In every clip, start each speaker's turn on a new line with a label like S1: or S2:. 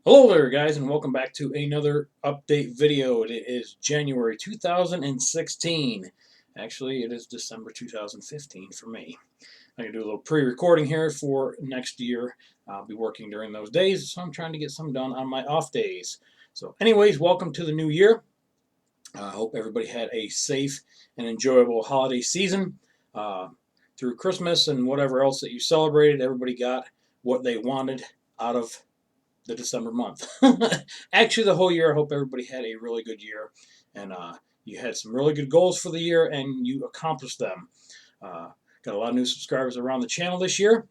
S1: Hello there guys and welcome back to another update video. It is January 2016. Actually, it is December 2015 for me. I'm going to do a little pre-recording here for next year. I'll be working during those days, so I'm trying to get some done on my off days. So anyways, welcome to the new year. I hope everybody had a safe and enjoyable holiday season. Through Christmas and whatever else that you celebrated, everybody got what they wanted out of the December month. Actually, the whole year, I hope everybody had a really good year and you had some really good goals for the year and you accomplished them. Got a lot of new subscribers around the channel this year.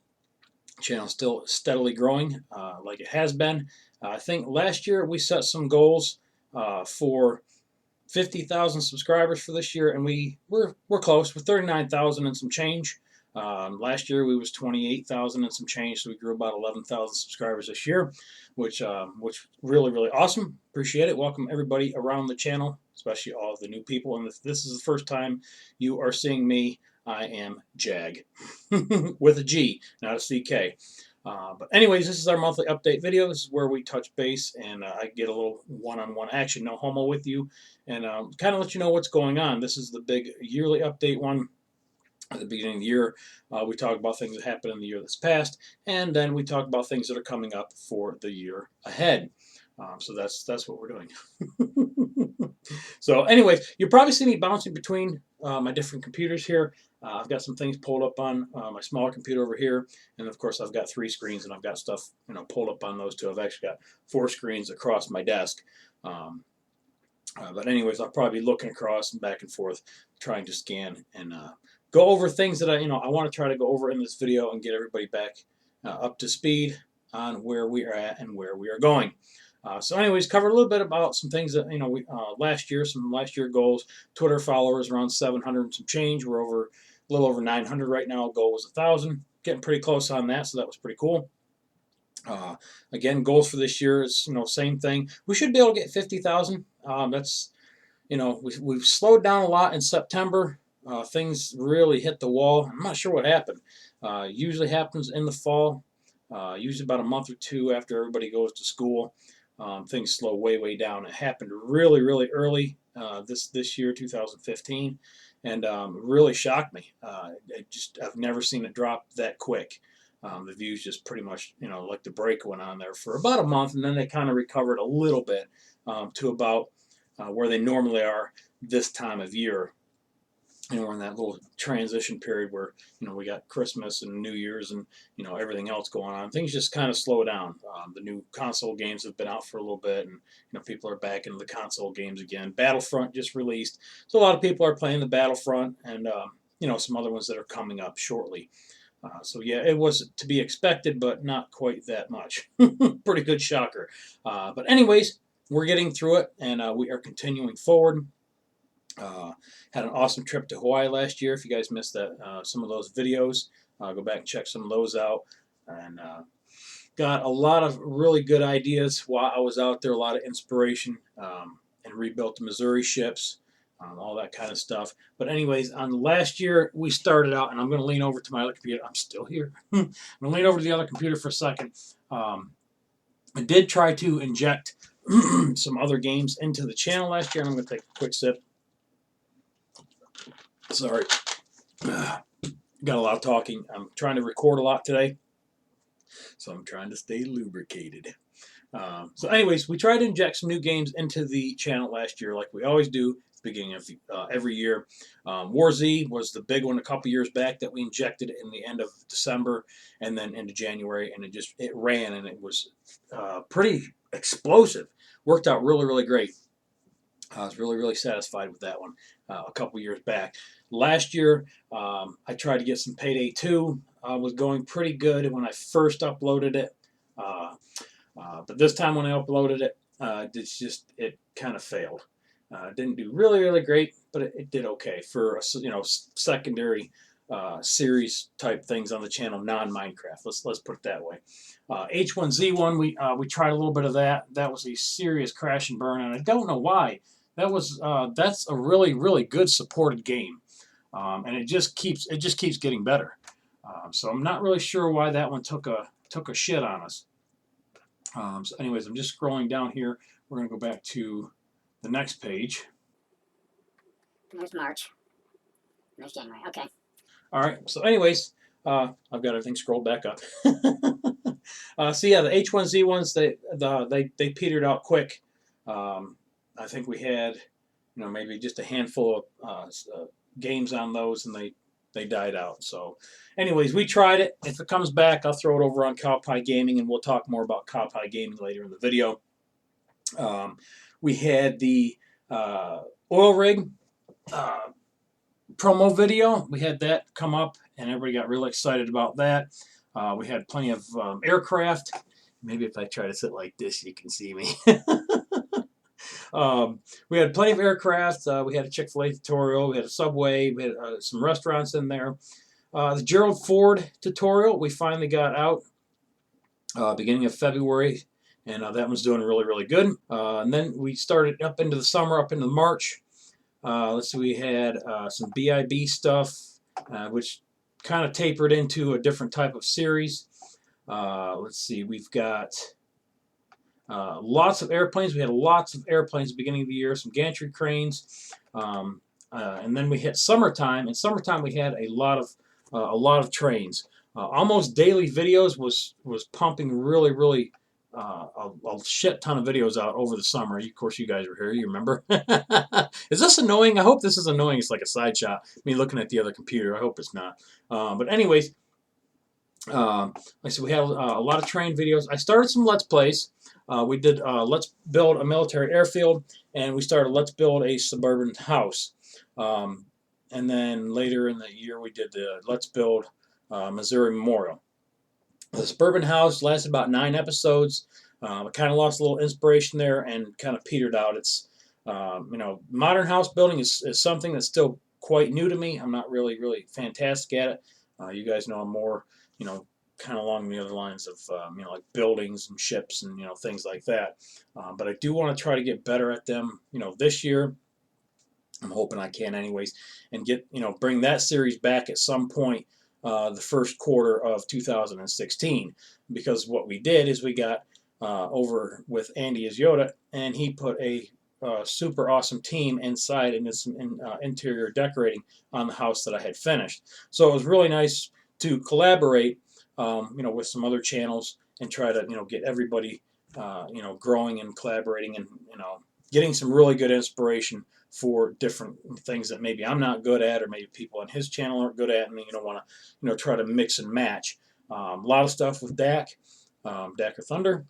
S1: The channel's still steadily growing like it has been. I think last year we set some goals for 50,000 subscribers for this year, and we're close. We're 39,000 and some change. Last year we was 28,000 and some change, so we grew about 11,000 subscribers this year, which really awesome. Appreciate it. Welcome everybody around the channel, especially all of the new people. And if this is the first time you are seeing me, I am Jag with a G, not a CK. But anyways, this is our monthly update video. This is where we touch base and I get a little one-on-one action, no homo with you, and kind of let you know what's going on. This is the big yearly update one. At the beginning of the year, we talk about things that happened in the year that's passed, and then we talk about things that are coming up for the year ahead. So that's what we're doing. So anyways, you'll probably see me bouncing between my different computers here. I've got some things pulled up on my smaller computer over here, and of course I've got 3 screens, and I've got stuff pulled up on those 2. I've actually got 4 screens across my desk. But anyways, I'll probably be looking across and back and forth, trying to scan and go over things that I want to try to go over in this video and get everybody back up to speed on where we are at and where we are going. So anyways, cover a little bit about some things that we some last year goals. Twitter followers around 700 and some change. We're over a little over 900 right now. Goal was 1,000. Getting pretty close on that, so that was pretty cool. Again, goals for this year is same thing. We should be able to get 50,000. That's we've slowed down a lot in September. Things really hit the wall. I'm not sure what happened. Usually happens in the fall. Usually about a month or 2 after everybody goes to school. Things slow way down. It happened really early this year, 2015, and really shocked me. I've never seen it drop that quick. The views just pretty much, like the break went on there for about a month, and then they kind of recovered a little bit to about where they normally are this time of year. We're in that little transition period where we got Christmas and New Year's and everything else going on. Things just kind of slow down. The new console games have been out for a little bit, and people are back into the console games again. Battlefront just released, so a lot of people are playing the Battlefront, and some other ones that are coming up shortly. So yeah, it was to be expected, but not quite that much. Pretty good shocker. But anyways, we're getting through it, and we are continuing forward. Had an awesome trip to Hawaii last year. If you guys missed that, some of those videos, go back and check some of those out. And got a lot of really good ideas while I was out there, a lot of inspiration, and rebuilt the Missouri ships, all that kind of stuff. But anyways, on last year, we started out, and I'm going to lean over to my other computer. I'm still here. I'm going to lean over to the other computer for a second. I did try to inject some other games into the channel last year, and I'm going to take a quick sip. Sorry. Got a lot of talking. I'm trying to record a lot today, so I'm trying to stay lubricated. So anyways, we tried to inject some new games into the channel last year, like we always do at the beginning of every year. War Z was the big one a couple years back that we injected in the end of December and then into January, and it ran, and it was pretty explosive. Worked out really great. I was really satisfied with that one a couple years back. Last year, I tried to get some Payday 2. Was going pretty good when I first uploaded it. But this time when I uploaded it, it kind of failed. Didn't do really great, but it did okay for secondary series type things on the channel, non-Minecraft. Let's put it that way. H1Z1, we tried a little bit of that. That was a serious crash and burn, and I don't know why. That's a really good supported game, and it just keeps getting better. So I'm not really sure why that one took a shit on us. So anyways, I'm just scrolling down here. We're going to go back to the next page.
S2: There's March. There's January. Okay.
S1: All right. So anyways, I've got everything scrolled back up. So yeah, the H1Z1s, they petered out quick. I think we had, maybe just a handful of games on those, and they died out. So anyways, we tried it. If it comes back, I'll throw it over on Cow Pie Gaming, and we'll talk more about Cow Pie Gaming later in the video. We had the oil rig promo video. We had that come up, and everybody got really excited about that. We had plenty of aircraft. Maybe if I try to sit like this, you can see me. We had plenty of aircraft. We had a Chick-fil-A tutorial. We had a Subway. We had some restaurants in there. The Gerald Ford tutorial we finally got out beginning of February, and that one's doing really, really good. And then we started up into the summer, up into March. Let's see, we had some BIB stuff, which kind of tapered into a different type of series. Let's see, we've got lots of airplanes. We had lots of airplanes at the beginning of the year, some gantry cranes. And then we hit summertime. In summertime, we had a lot of trains. Almost daily videos was pumping really, really a shit ton of videos out over the summer. Of course, you guys were here. You remember? Is this annoying? I hope this is annoying. It's like a side shot. Me looking at the other computer. I hope it's not. But anyways, like I said, we had a lot of train videos. I started some Let's Plays. We did Let's Build a Military Airfield, and we started Let's Build a Suburban House. And then later in the year, we did the Let's Build Missouri Memorial. The Suburban House lasted about 9 episodes. I kind of lost a little inspiration there and kind of petered out. It's, modern house building is something that's still quite new to me. I'm not really, really fantastic at it. You guys know I'm more, kind of along the other lines of, like buildings and ships and, things like that. But I do want to try to get better at them, this year. I'm hoping I can anyways, and get, bring that series back at some point the first quarter of 2016, because what we did is we got over with Andy as Yoda, and he put a super awesome team inside and did some interior decorating on the house that I had finished. So it was really nice to collaborate, with some other channels and try to, get everybody, growing and collaborating and, getting some really good inspiration for different things that maybe I'm not good at, or maybe people on his channel aren't good at, and want to, try to mix and match. A lot of stuff with Dak, Jagthunder.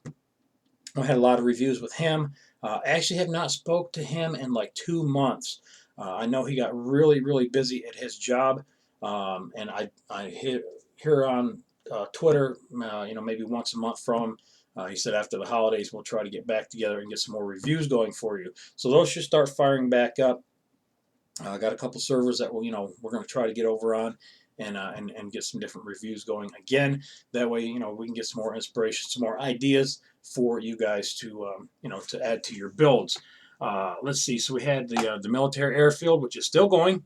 S1: I had a lot of reviews with him. I actually have not spoke to him in like 2 months. I know he got really, really busy at his job, and I hear on Twitter, maybe once a month from him. He said after the holidays we'll try to get back together and get some more reviews going for you. So those should start firing back up. I got a couple servers that we're going to try to get over on and get some different reviews going again. That way, we can get some more inspiration, some more ideas for you guys to to add to your builds. Let's see. So we had the military airfield, which is still going,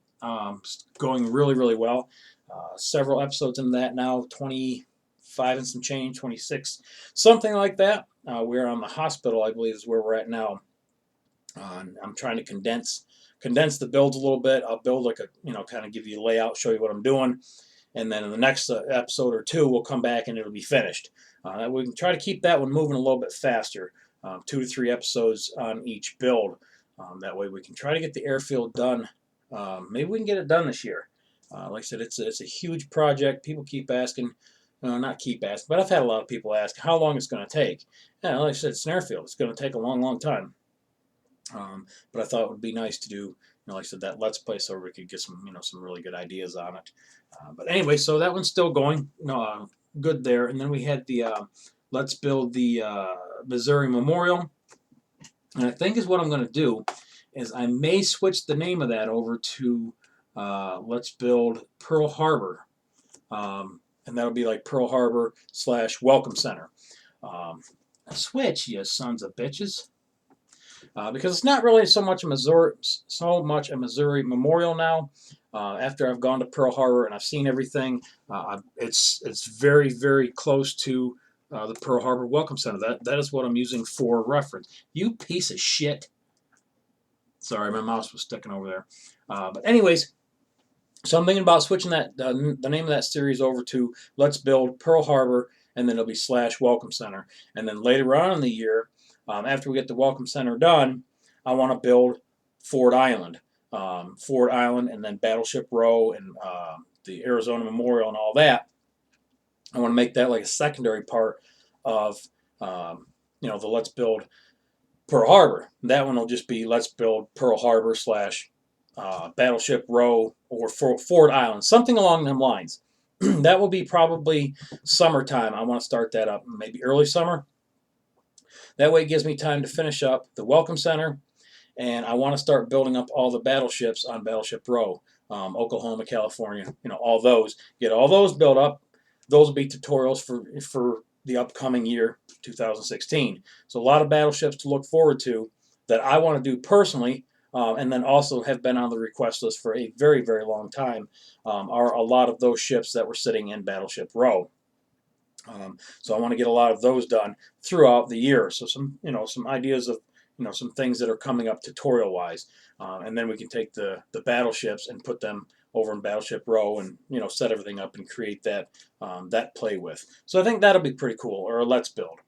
S1: going really, really well. Several episodes in that now, 25 and some change, 26, something like that. We're on the hospital, I believe, is where we're at now. I'm trying to condense the builds a little bit. I'll build like a, kind of give you a layout, show you what I'm doing, and then in the next episode or two, we'll come back and it'll be finished. We can try to keep that one moving a little bit faster, 2 to 3 episodes on each build. That way we can try to get the airfield done. Maybe we can get it done this year. Like I said, it's a huge project. People keep asking, not keep asking, but I've had a lot of people ask how long it's going to take. Yeah, like I said, it's an airfield. It's going to take a long, long time. But I thought it would be nice to do, like I said, that Let's Play so we could get some, some really good ideas on it. But anyway, so that one's still going. Good there. And then we had the Let's Build the Missouri Memorial. And I think is what I'm going to do is I may switch the name of that over to Let's Build Pearl Harbor. And that'll be like Pearl Harbor / Welcome Center. Switch, you sons of bitches. Because it's not really so much a Missouri Memorial now. After I've gone to Pearl Harbor and I've seen everything, it's very, very close to the Pearl Harbor Welcome Center. That is what I'm using for reference. You piece of shit. Sorry, my mouse was sticking over there. But anyways, so I'm thinking about switching that the name of that series over to Let's Build Pearl Harbor, and then it'll be / Welcome Center. And then later on in the year, after we get the Welcome Center done, I want to build Ford Island. Ford Island, and then Battleship Row, and the Arizona Memorial, and all that. I want to make that like a secondary part of the Let's Build Pearl Harbor. That one will just be Let's Build Pearl Harbor / Battleship Row, or Ford Island, something along them lines. That will be probably summertime. I want to start that up, maybe early summer. That way it gives me time to finish up the Welcome Center, and I want to start building up all the battleships on Battleship Row, Oklahoma, California, all those. Get all those built up. Those will be tutorials for the upcoming year, 2016. So a lot of battleships to look forward to that I want to do personally, and then also have been on the request list for a very, very long time, are a lot of those ships that were sitting in Battleship Row. So I want to get a lot of those done throughout the year. So some ideas of some things that are coming up tutorial wise, and then we can take the battleships and put them over in Battleship Row, and set everything up and create that play with. So I think that'll be pretty cool, or a Let's Build.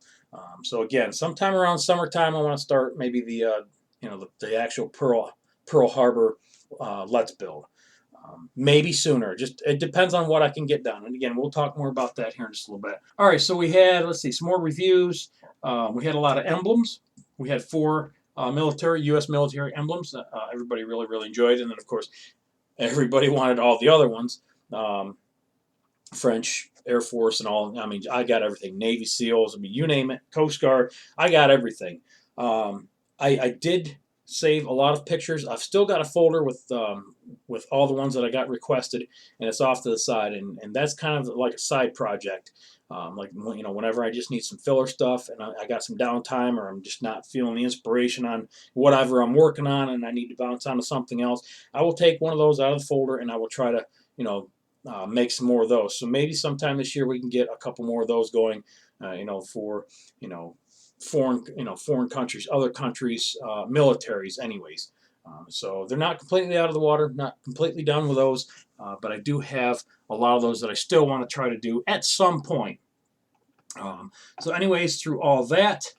S1: So again, sometime around summertime, I want to start maybe the actual Pearl Harbor Let's Build. Maybe sooner. Just it depends on what I can get done. And again, we'll talk more about that here in just a little bit. All right, so we had, let's see, some more reviews. We had a lot of emblems. We had 4 U.S. military emblems that everybody really, really enjoyed. And then, of course, everybody wanted all the other ones. French Air Force and all. I mean, I got everything. Navy SEALs, I mean, you name it. Coast Guard. I got everything. I did save a lot of pictures. I've still got a folder with all the ones that I got requested, and it's off to the side, and that's kind of like a side project. Whenever I just need some filler stuff, and I got some downtime, or I'm just not feeling the inspiration on whatever I'm working on, and I need to bounce onto something else, I will take one of those out of the folder, and I will try to make some more of those. So maybe sometime this year we can get a couple more of those going, for foreign countries, other countries, militaries, anyways. So they're not completely out of the water, not completely done with those, but I do have a lot of those that I still want to try to do at some point. So anyways, through all that,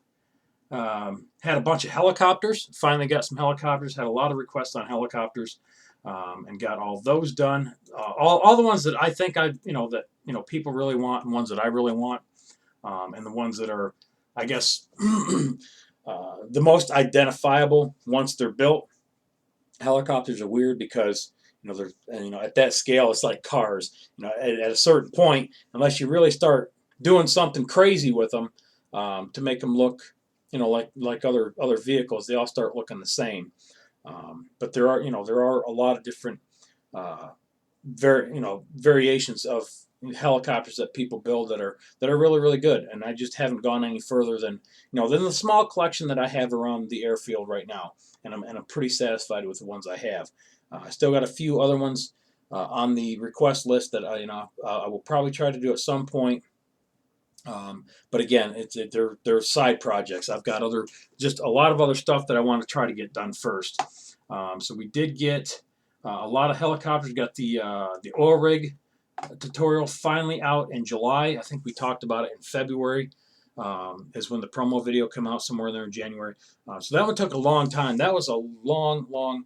S1: had a bunch of helicopters. Finally got some helicopters. Had a lot of requests on helicopters, and got all those done. All the ones that I think people really want, and ones that I really want, and the ones that are, I guess, the most identifiable once they're built. Helicopters are weird because they're at that scale it's like cars. At a certain point, unless you really start doing something crazy with them to make them look like other vehicles, they all start looking the same. But there are a lot of different variations of helicopters that people build that are really, really good, and I just haven't gone any further than the small collection that I have around the airfield right now, and I'm pretty satisfied with the ones I have. I still got a few other ones on the request list that I will probably try to do at some point. But again, they're side projects. I've got just a lot of other stuff that I want to try to get done first. So we did get a lot of helicopters. Got the oil rig tutorial finally out in July. I think we talked about it in February, is when the promo video came out, somewhere there in January. So that one took a long time. That was a long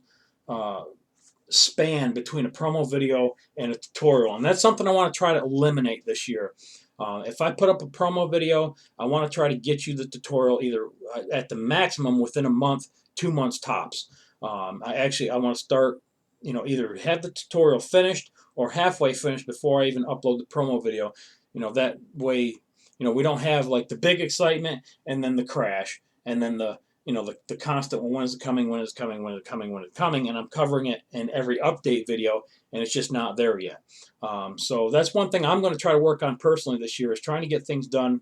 S1: span between a promo video and a tutorial, and that's something I want to try to eliminate this year. If I put up a promo video, I want to try to get you the tutorial either at the maximum within a month, 2 months tops. I want to start, either have the tutorial finished or halfway finished before I even upload the promo video. That way, we don't have like the big excitement and then the crash and then the constant, well, when is it coming, when is it coming, when is it coming, when is it coming, and I'm covering it in every update video, and it's just not there yet. So that's one thing I'm going to try to work on personally this year, is trying to get things done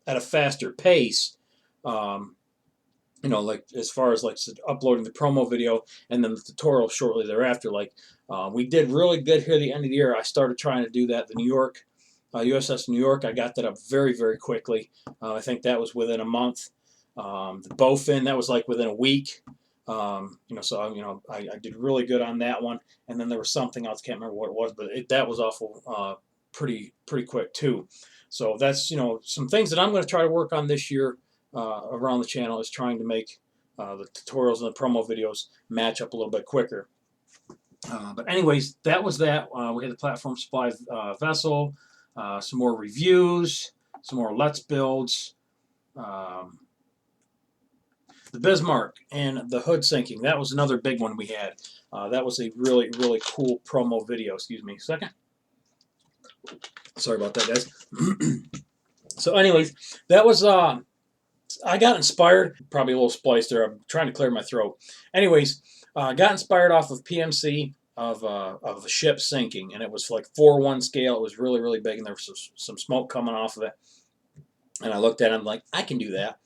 S1: at a faster pace. Like as far as like uploading the promo video and then the tutorial shortly thereafter. Like we did really good here at the end of the year. I started trying to do that. The New York USS New York, I got that up very, very quickly. I think that was within a month. The bowfin, that was like within a week. So I did really good on that one. And then there was something else, can't remember what it was, but that was awful pretty quick too. So that's some things that I'm going to try to work on this year around the channel, is trying to make the tutorials and the promo videos match up a little bit quicker. But anyways, that was that. We had the platform supply vessel, some more reviews, some more let's builds, um, the Bismarck and the hood sinking. That was another big one we had. That was a really, really cool promo video. Excuse me a second. Sorry about that, guys. So anyways, that was, I got inspired, probably a little spliced there. I'm trying to clear my throat. Anyways, got inspired off of PMC of a ship sinking, and it was like 4:1 scale. It was really, really big, and there was some smoke coming off of it. And I looked at it, I'm like, I can do that.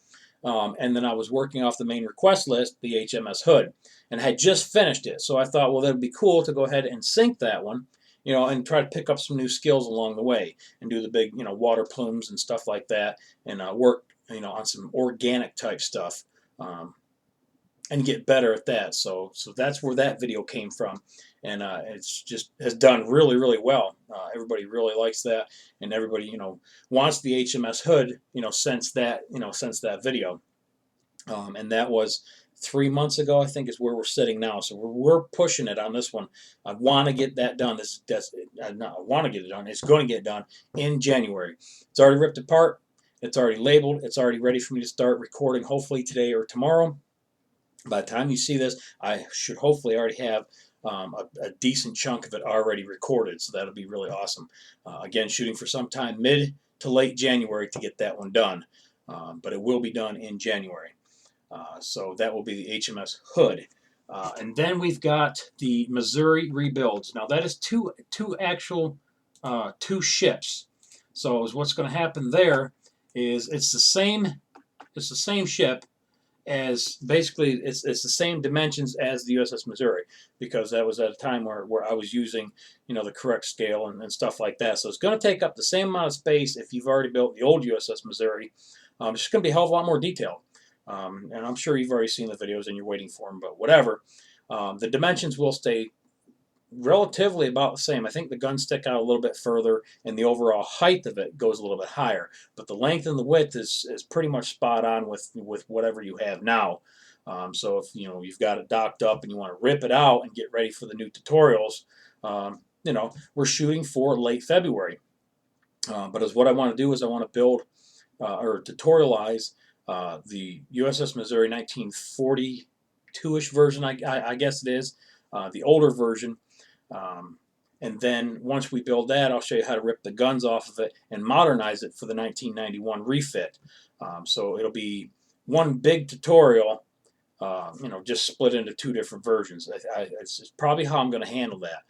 S1: And then I was working off the main request list, the HMS Hood, and had just finished it. So I thought, well, that would be cool to go ahead and sink that one, and try to pick up some new skills along the way, and do the big, water plumes and stuff like that, and work, on some organic type stuff, and get better at that. So that's where that video came from, and it's just has done really, really well. Everybody really likes that, and everybody wants the HMS Hood, since that video, and that was 3 months ago, I think, is where we're sitting now. So we're pushing it on this one. I want to get that done. I want to get it done. It's going to get done in January. It's already ripped apart. It's already labeled. It's already ready for me to start recording, hopefully today or tomorrow. By the time you see this, I should hopefully already have a decent chunk of it already recorded, so that'll be really awesome. Again, shooting for sometime mid to late January to get that one done, but it will be done in January. So that will be the HMS Hood. And then we've got the Missouri rebuilds. Now that is two ships. So what's going to happen there is it's the same ship, as basically it's the same dimensions as the USS Missouri, because that was at a time where I was using the correct scale and stuff like that. So it's going to take up the same amount of space if you've already built the old USS Missouri. It's just going to be a hell of a lot more detail. And I'm sure you've already seen the videos and you're waiting for them, but whatever. The dimensions will stay relatively about the same. I think the guns stick out a little bit further, and the overall height of it goes a little bit higher. But the length and the width is pretty much spot on with whatever you have now. So if you've got it docked up and you want to rip it out and get ready for the new tutorials, we're shooting for late February. But as what I want to do is I want to build or tutorialize the USS Missouri 1942-ish version, I guess it is, the older version. And then once we build that, I'll show you how to rip the guns off of it and modernize it for the 1991 refit. So it'll be one big tutorial, just split into two different versions. It's probably how I'm going to handle that.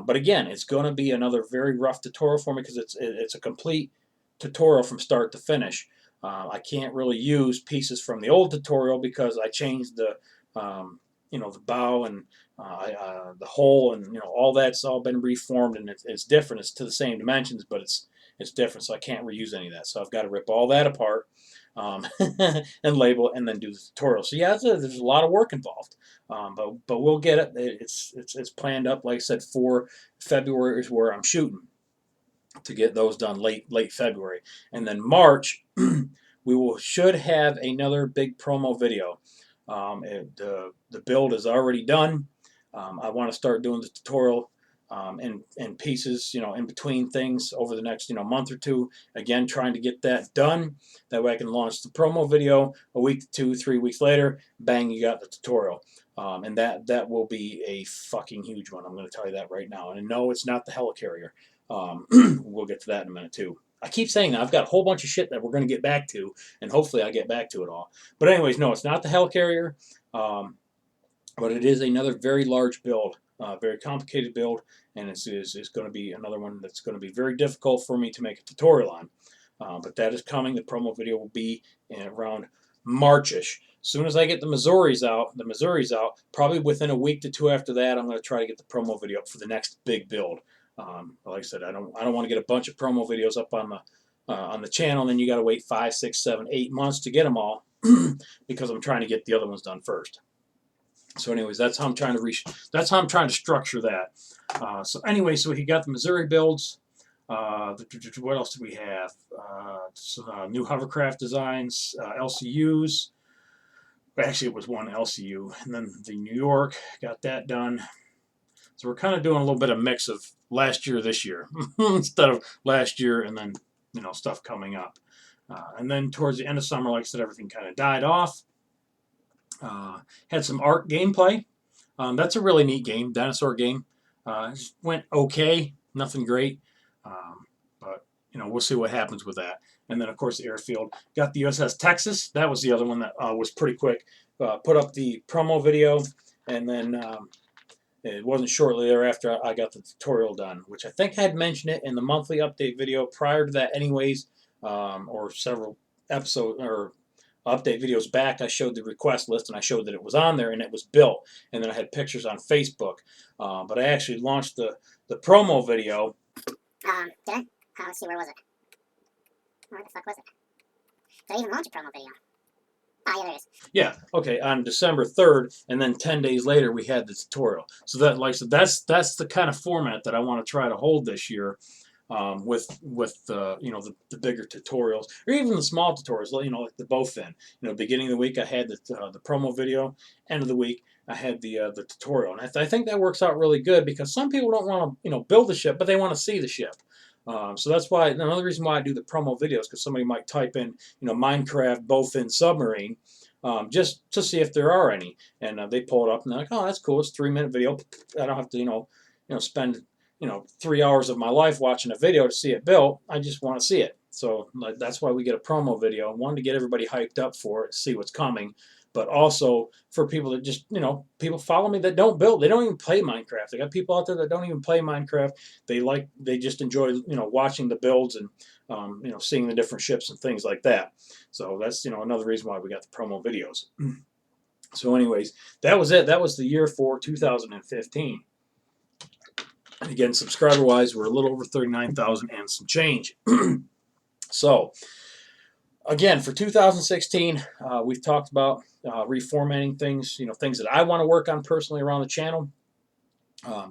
S1: But again, it's going to be another very rough tutorial for me, because it's a complete tutorial from start to finish. I can't really use pieces from the old tutorial because I changed the bow and the hull, and all that's all been reformed, and it's different. It's to the same dimensions, but it's different, so I can't reuse any of that. So I've got to rip all that apart and label it, and then do the tutorial. So yeah, there's a lot of work involved, but we'll get it. It's planned up, like I said, for February is where I'm shooting to get those done late February, and then March should have another big promo video. The build is already done. I want to start doing the tutorial in pieces, in between things over the next month or two. Again, trying to get that done. That way I can launch the promo video a week, 2, 3 weeks later. Bang, you got the tutorial. And that will be a fucking huge one. I'm going to tell you that right now. And no, it's not the helicarrier. We'll get to that in a minute too. I keep saying that. I've got a whole bunch of shit that we're going to get back to, and hopefully I get back to it all. But anyways, no, it's not the helicarrier, but it is another very large build, very complicated build, and it's going to be another one that's going to be very difficult for me to make a tutorial on. But that is coming. The promo video will be in around Marchish. As soon as I get the Missouri's out, probably within a week to two after that, I'm going to try to get the promo video up for the next big build. Like I said, I don't want to get a bunch of promo videos up on the channel, and then you got to wait 5, 6, 7, 8 months to get them all because I'm trying to get the other ones done first. So, anyways, that's how I'm trying to structure that. So, anyway, so he got the Missouri builds. What else did we have? New hovercraft designs, LCUs. Actually, it was one LCU, and then the New York, got that done. So we're kind of doing a little bit of mix of last year, this year, instead of last year and then stuff coming up. And then towards the end of summer, like I said, everything kind of died off. Had some art gameplay. That's a really neat game, dinosaur game. Went okay, nothing great, but we'll see what happens with that. And then of course the airfield, got the USS Texas. That was the other one that was pretty quick. Put up the promo video, and then it wasn't shortly thereafter I got the tutorial done, which I think I had mentioned it in the monthly update video prior to that anyways, or several episode or update videos back. I showed the request list and I showed that it was on there and it was built, and then I had pictures on Facebook. But I actually launched the promo video.
S2: Did I? Let's see, where was it? Where the fuck was it? Did I even launch a promo video? Ah, yeah, there it is.
S1: Yeah, okay, on December 3rd, and then 10 days later we had the tutorial. So that, like I said, that's the kind of format that I want to try to hold this year, with the bigger tutorials, or even the small tutorials, like the bow fin. Beginning of the week I had the promo video, end of the week I had the tutorial, and I think that works out really good because some people don't want to build the ship, but they want to see the ship. So that's why another reason why I do the promo videos, because somebody might type in Minecraft bowfin submarine, just to see if there are any, and they pull it up and they're like, oh, that's cool, it's a 3-minute video. I don't have to spend 3 hours of my life watching a video to see it built. I just want to see it. So that's why we get a promo video. One, to get everybody hyped up for it, see what's coming, but also for people that just, people follow me that don't build. They don't even play Minecraft. I got people out there that don't even play Minecraft. They just enjoy, watching the builds and, seeing the different ships and things like that. So that's, another reason why we got the promo videos. So anyways, that was it. That was the year for 2015. Again, subscriber-wise, we're a little over 39,000 and some change. So, again, for 2016, we've talked about reformatting things, things that I want to work on personally around the channel,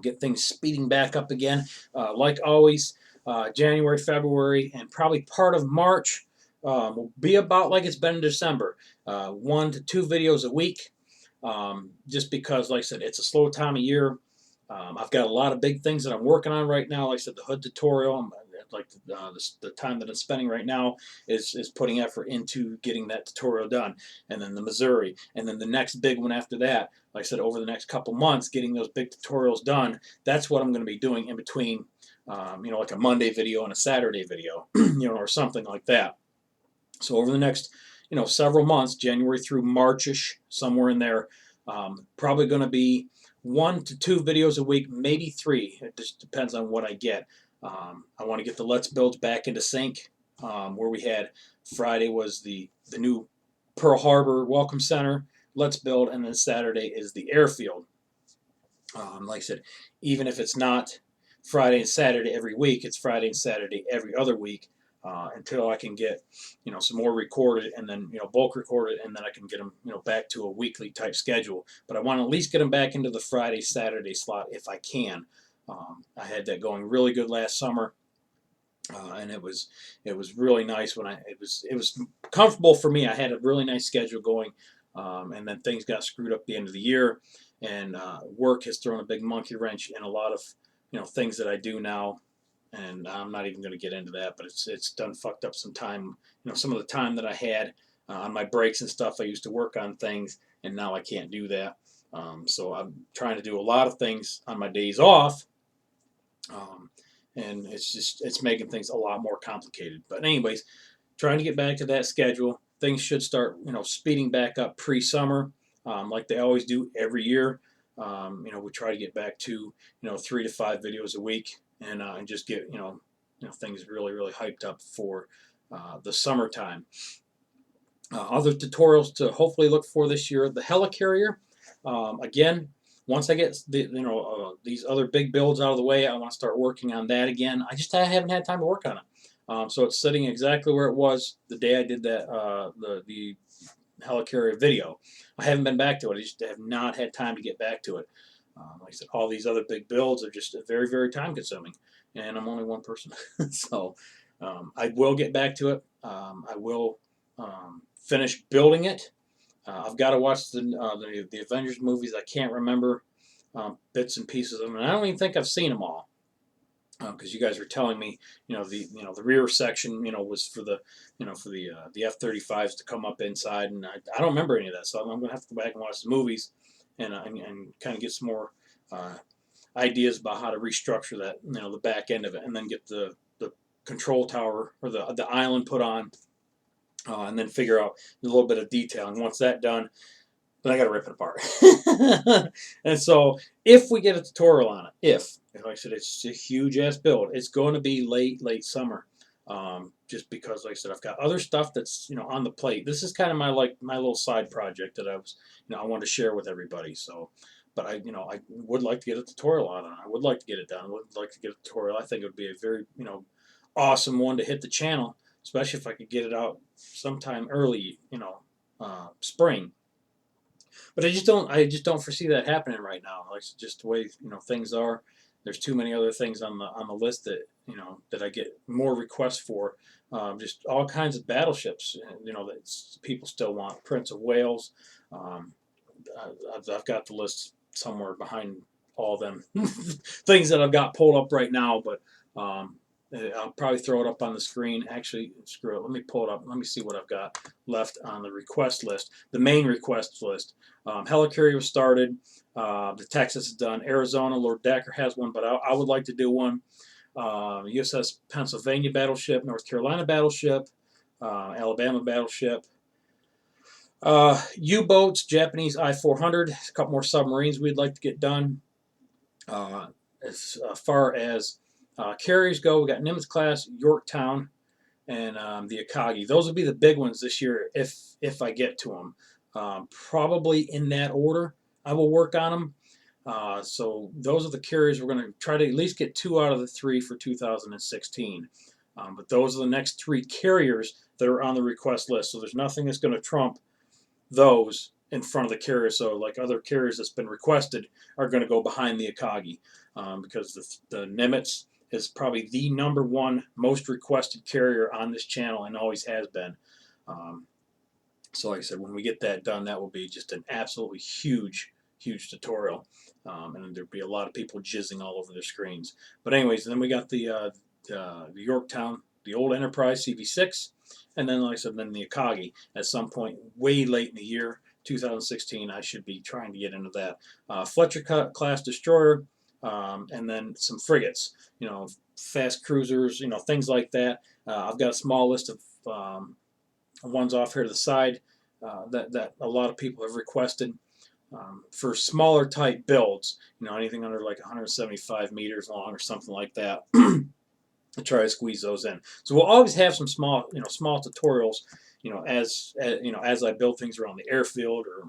S1: get things speeding back up again. Like always, January, February, and probably part of March will be about like it's been in December, 1 to 2 videos a week, just because, like I said, it's a slow time of year. I've got a lot of big things that I'm working on right now. Like I said, the hood tutorial, like the time that I'm spending right now is putting effort into getting that tutorial done. And then the Missouri, and then the next big one after that. Like I said, over the next couple months, getting those big tutorials done. That's what I'm going to be doing in between, like a Monday video and a Saturday video, or something like that. So over the next, several months, January through Marchish, somewhere in there, probably going to be 1 to 2 videos a week, maybe 3. It just depends on what I get. I want to get the Let's Builds back into sync, where we had Friday was the new Pearl Harbor Welcome Center Let's Build, and then Saturday is the airfield. Like I said, even if it's not Friday and Saturday every week, it's Friday and Saturday every other week, until I can get some more recorded, and then bulk recorded, and then I can get them back to a weekly type schedule. But I want to at least get them back into the Friday Saturday slot if I can. I had that going really good last summer, and it was really nice when it was comfortable for me. I had a really nice schedule going, and then things got screwed up at the end of the year, and work has thrown a big monkey wrench in a lot of things that I do now. And I'm not even going to get into that, but it's done fucked up some time. Some of the time that I had on my breaks and stuff, I used to work on things, and now I can't do that. So I'm trying to do a lot of things on my days off, and it's making things a lot more complicated. But anyways, trying to get back to that schedule. Things should start speeding back up pre-summer, like they always do every year. We try to get back to 3 to 5 videos a week. And just get things really hyped up for the summertime. Other tutorials to hopefully look for this year: the helicarrier. Again, once I get these other big builds out of the way, I want to start working on that again. I haven't had time to work on it. So it's sitting exactly where it was the day I did that the helicarrier video. I haven't been back to it. I just have not had time to get back to it. Like I said, all these other big builds are just very, very time consuming, and I'm only one person. So I will get back to it. I will finish building it. I've got to watch the Avengers movies. I can't remember bits and pieces of them, and I don't even think I've seen them all. Because you guys were telling me, the rear section, was for the F-35s to come up inside, and I don't remember any of that, so I'm going to have to go back and watch the movies, and kind of get some more ideas about how to restructure that, the back end of it, and then get the control tower or the island put on, and then figure out a little bit of detail. And once that's done, then I got to rip it apart. And so, if we get a tutorial on it, like I said, it's a huge ass build. It's going to be late summer, just because, like I said, I've got other stuff that's on the plate. This is kind of my little side project that I wanted to share with everybody. So, but I would like to get a tutorial on it. I would like to get it done. I would like to get a tutorial. I think it would be a very awesome one to hit the channel, especially if I could get it out sometime early, spring. But I just don't foresee that happening right now. Like just the way things are. There's too many other things on the list that that I get more requests for. Just all kinds of battleships, that people still want. Prince of Wales. Um, I've got the list somewhere behind all them things that I've got pulled up right now, but I'll probably throw it up on the screen. Actually, screw it. Let me pull it up. Let me see what I've got left on the request list, the main request list. Helicarrier was started. The Texas is done. Arizona, Lord Dacker has one, but I would like to do one. USS Pennsylvania battleship, North Carolina battleship, Alabama battleship. U-boats, Japanese I-400, a couple more submarines we'd like to get done. As far as carriers go, we got Nimitz class, Yorktown, and the Akagi. Those will be the big ones this year if I get to them. Probably in that order, I will work on them. So those are the carriers we're going to try to at least get 2 out of the 3 for 2016. But those are the next 3 carriers that are on the request list. So there's nothing that's going to trump those in front of the carrier. So like other carriers that's been requested are going to go behind the Akagi, because the Nimitz is probably the #1 most requested carrier on this channel and always has been. So like I said, when we get that done, that will be just an absolutely huge tutorial, and there'll be a lot of people jizzing all over their screens. But anyways, then we got the Yorktown, the old Enterprise CV6, and then like I said, then the Akagi at some point way late in the year 2016. I should be trying to get into that. Fletcher class destroyer, and then some frigates, fast cruisers, things like that. I've got a small list of ones off here to the side that a lot of people have requested. For smaller type builds, anything under like 175 meters long or something like that. I try to squeeze those in. So we'll always have some small tutorials, as I build things around the airfield, or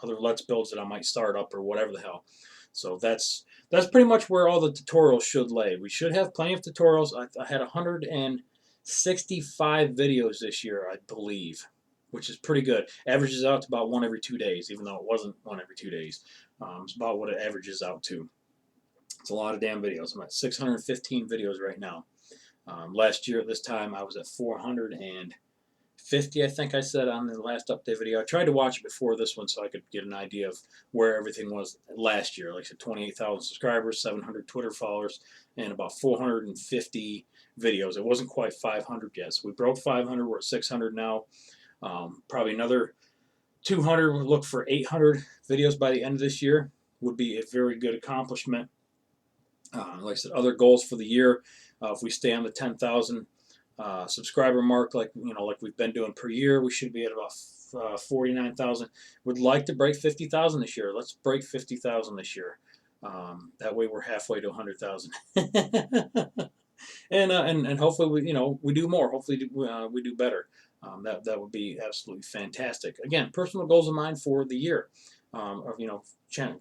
S1: other Let's Builds that I might start up or whatever the hell. So that's pretty much where all the tutorials should lay. We should have plenty of tutorials. I had 165 videos this year, I believe, which is pretty good. Averages out to about 1 every 2 days, even though it wasn't 1 every 2 days. It's about what it averages out to. It's a lot of damn videos. I'm at 615 videos right now. Last year at this time, I was at 450, I think I said on the last update video. I tried to watch it before this one so I could get an idea of where everything was last year. Like I said, 28,000 subscribers, 700 Twitter followers, and about 450 videos. It wasn't quite 500 yet. So we broke 500. We're at 600 now. Probably another 200. We'll look for 800 videos by the end of this year. Would be a very good accomplishment. Like I said, other goals for the year, if we stay on the 10,000 subscriber mark, like we've been doing per year, we should be at about 49,000. Would like to break 50,000 this year. Let's break 50,000 this year. That way we're halfway to 100,000. And hopefully we do more. Hopefully we do better. That would be absolutely fantastic. Again, personal goals of mine for the year. of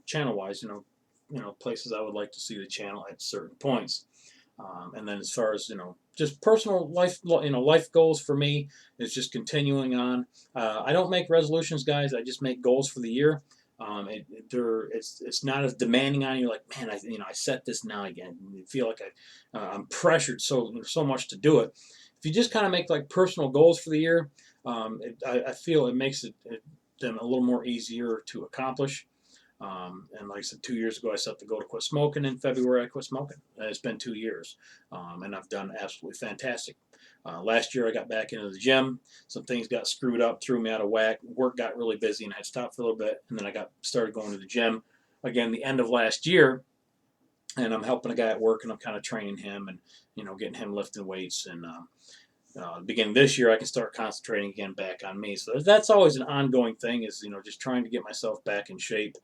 S1: channel wise, places I would like to see the channel at certain points. And then as far as just personal life, life goals for me is just continuing on. I don't make resolutions, guys. I just make goals for the year. It's not as demanding on you. Like, man, I set this now again. You feel like I'm pressured so much to do it. If you just kind of make like personal goals for the year, I feel it makes them a little more easier to accomplish. And like I said, 2 years ago, I set the goal to quit smoking. In February, I quit smoking. It's been 2 years, and I've done absolutely fantastic. Last year, I got back into the gym. Some things got screwed up, threw me out of whack. Work got really busy, and I had to stop for a little bit. And then I started going to the gym again the end of last year. And I'm helping a guy at work, and I'm kind of training him, and getting him lifting weights. And beginning this year, I can start concentrating again back on me. So that's always an ongoing thing. Is just trying to get myself back in shape.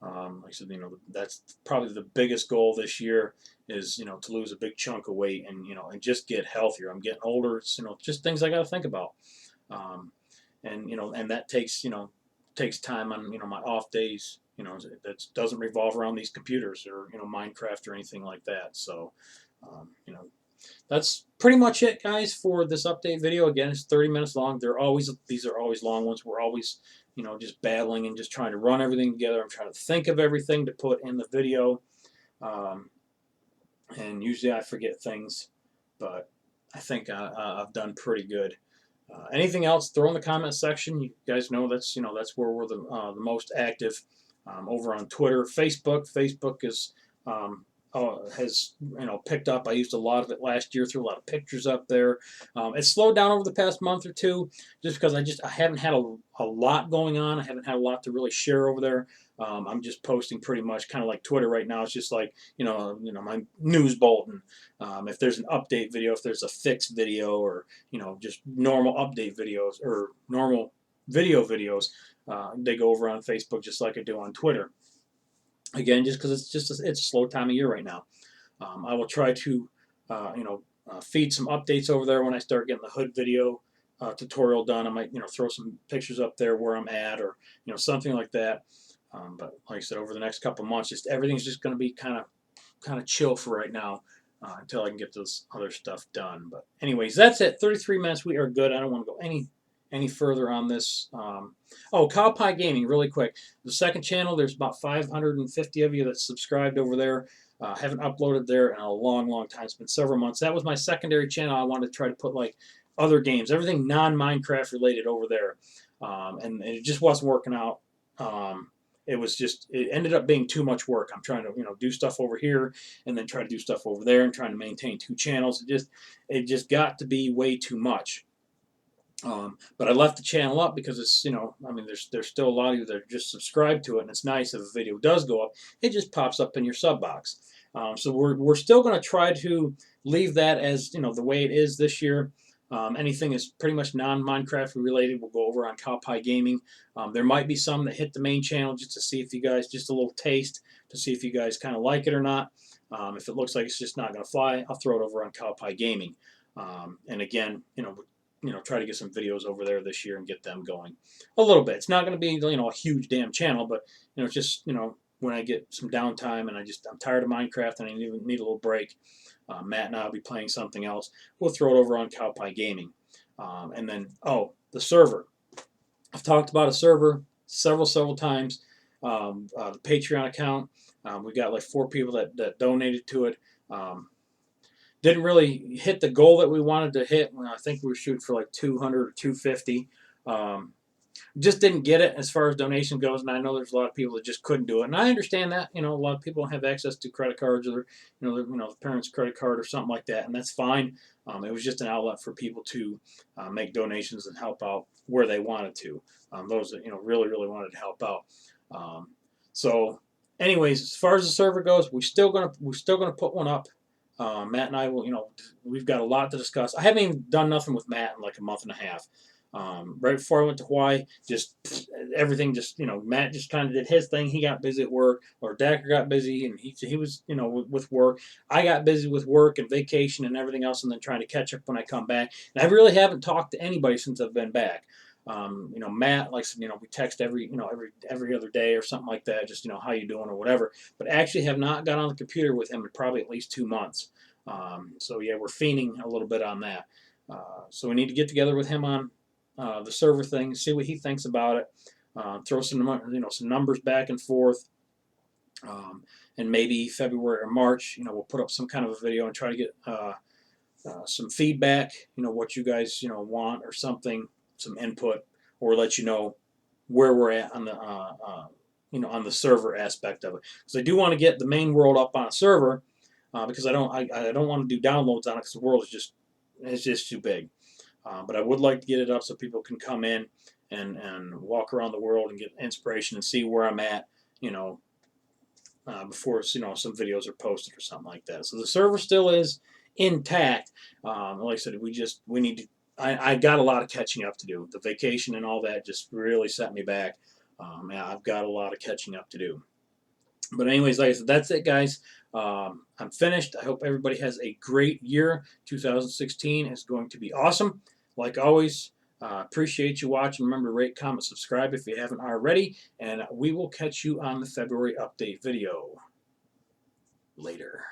S1: Like I said, that's probably the biggest goal this year is, to lose a big chunk of weight and just get healthier. I'm getting older. It's, just things I got to think about. And that takes time on, my off days, that doesn't revolve around these computers or, Minecraft or anything like that. So, that's pretty much it, guys, for this update video. Again, it's 30 minutes long. These are always long ones. We're always, just battling and just trying to run everything together. I'm trying to think of everything to put in the video. And usually I forget things, but I think I've done pretty good. Anything else, throw in the comment section. You guys know that's where we're the most active. Over on Twitter, Facebook. Facebook is has picked up. I used a lot of it last year. Threw a lot of pictures up there. It's slowed down over the past month or two, just because I haven't had a lot going on. I haven't had a lot to really share over there. I'm just posting pretty much kind of like Twitter right now. It's just like my news bulletin. If there's an update video, if there's a fix video, or just normal update videos or normal video videos, they go over on Facebook just like I do on Twitter. Again, just because it's a slow time of year right now. I will try to feed some updates over there when I start getting the hood video tutorial done. I might throw some pictures up there where I'm at, or something like that. But like I said, over the next couple months, just everything's just going to be kind of chill for right now until I can get this other stuff done. But anyways, that's it. 33 minutes. We are good. I don't want to go any further on this. Cow Pie Gaming, really quick. The second channel, there's about 550 of you that's subscribed over there. Haven't uploaded there in a long time. It's been several months. That was my secondary channel. I wanted to try to put like other games, everything non-Minecraft related over there. And it just wasn't working out. It ended up being too much work. I'm trying to do stuff over here and then try to do stuff over there and trying to maintain two channels. It just got to be way too much. But I left the channel up because it's there's still a lot of you that are just subscribed to it, and it's nice if a video does go up, it just pops up in your sub box. So we're still going to try to leave that as the way it is this year. Anything is pretty much non-Minecraft related will go over on Cow Pie Gaming. There might be some that hit the main channel just to see if you guys, just a little taste, to see if you guys kind of like it or not. If it looks like it's just not going to fly, I'll throw it over on Cow Pie Gaming. And again, try to get some videos over there this year and get them going a little bit. It's not going to be a huge damn channel, but just when I get some downtime and I'm tired of Minecraft and I need a little break, Matt and I'll be playing something else. We'll throw it over on Cow Pie Gaming. And then the server. I've talked about a server several times. The Patreon account. We got like 4 people that donated to it. Didn't really hit the goal that we wanted to hit. I think we were shooting for like 200 or 250. Just didn't get it as far as donation goes, and I know there's a lot of people that just couldn't do it, and I understand that. A lot of people don't have access to credit cards or the parents' credit card or something like that, and that's fine. It was just an outlet for people to make donations and help out where they wanted to. Those that really wanted to help out. So, anyways, as far as the server goes, we're still gonna put one up. Matt and I will, we've got a lot to discuss. I haven't even done nothing with Matt in like a month and a half. Right before I went to Hawaii, everything Matt just kind of did his thing. He got busy at work, or Dacker got busy, and he was, with work. I got busy with work and vacation and everything else, and then trying to catch up when I come back. And I really haven't talked to anybody since I've been back. You know, Matt, like I said, you know, we text every other day or something like that, just, you know, how you doing or whatever. But actually have not got on the computer with him in probably at least 2 months. So yeah, we're fiending a little bit on that. So we need to get together with him on the server thing, see what he thinks about it. Throw some, you know, some numbers back and forth. And maybe February or March, you know, we'll put up some kind of a video and try to get some feedback, you know, what you guys, you know, want or something, some input, or let you know where we're at on the, you know, on the server aspect of it. Because I do want to get the main world up on a server, because I don't want to do downloads on it because the world is just too big. But I would like to get it up so people can come in and walk around the world and get inspiration and see where I'm at, you know, before, you know, some videos are posted or something like that. So the server still is intact. Like I said, we need to. I got a lot of catching up to do. The vacation and all that just really set me back. Yeah, I've got a lot of catching up to do. But anyways, like I said, that's it, guys. I'm finished. I hope everybody has a great year. 2016 is going to be awesome. Like always, appreciate you watching. Remember to rate, comment, subscribe if you haven't already. And we will catch you on the February update video. Later.